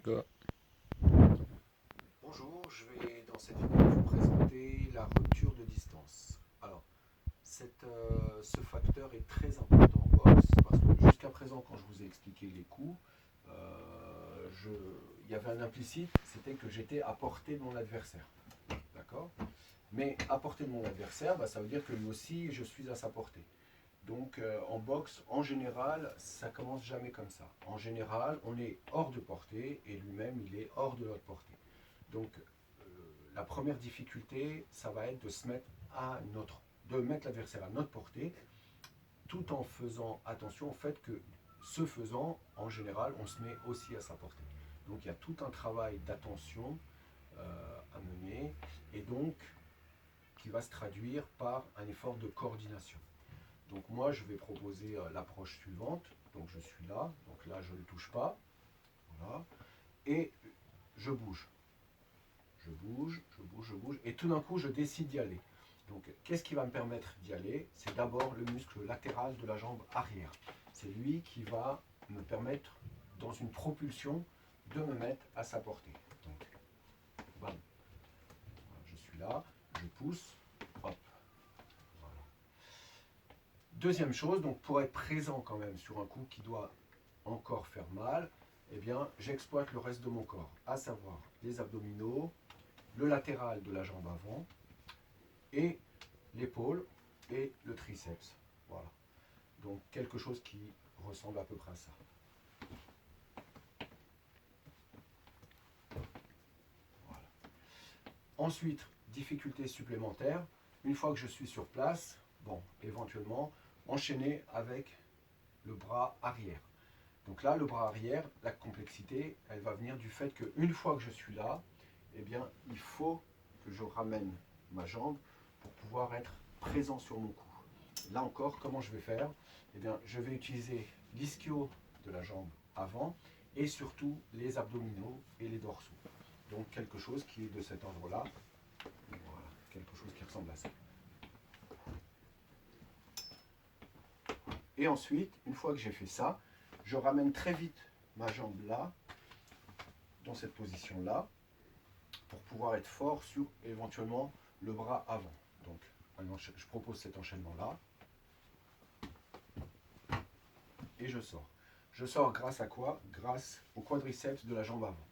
Go. Bonjour, je vais dans cette vidéo vous présenter la rupture de distance. Alors, ce facteur est très important en boxe parce que jusqu'à présent, quand je vous ai expliqué les coups, il y avait un implicite, c'était que j'étais à portée de mon adversaire. D'accord? Mais à portée de mon adversaire, ça veut dire que lui aussi, je suis à sa portée. Donc en boxe, en général, ça commence jamais comme ça. En général, on est hors de portée et lui-même, il est hors de notre portée. Donc la première difficulté, ça va être de se mettre de mettre l'adversaire à notre portée, tout en faisant attention au fait que ce faisant, en général, on se met aussi à sa portée. Donc il y a tout un travail d'attention à mener et donc qui va se traduire par un effort de coordination. Donc moi, je vais proposer l'approche suivante. Donc je suis là, donc là je ne le touche pas, voilà, et je bouge. Je bouge, je bouge, je bouge, et tout d'un coup je décide d'y aller. Donc qu'est-ce qui va me permettre d'y aller? C'est d'abord le muscle latéral de la jambe arrière. C'est lui qui va me permettre, dans une propulsion, de me mettre à sa portée. Donc, bam. Je suis là, je pousse, hop. Voilà. Deuxième chose, donc pour être présent quand même sur un coup qui doit encore faire mal, eh bien j'exploite le reste de mon corps, à savoir les abdominaux, le latéral de la jambe avant et l'épaule et le triceps. Voilà. Donc quelque chose qui ressemble à peu près à ça. Voilà. Ensuite, difficulté supplémentaire, une fois que je suis sur place, éventuellement, enchaîner avec le bras arrière. Donc là, le bras arrière, la complexité, elle va venir du fait qu'une fois que je suis là, eh bien, il faut que je ramène ma jambe pour pouvoir être présent sur mon cou. Là encore, comment je vais faire? Eh bien, je vais utiliser l'ischio de la jambe avant et surtout les abdominaux et les dorsaux. Donc quelque chose qui est de cet ordre-là. Voilà, quelque chose qui ressemble à ça. Et ensuite, une fois que j'ai fait ça, je ramène très vite ma jambe là, dans cette position-là, pour pouvoir être fort sur éventuellement le bras avant. Donc, je propose cet enchaînement-là. Et je sors. Je sors grâce à quoi? Grâce au quadriceps de la jambe avant.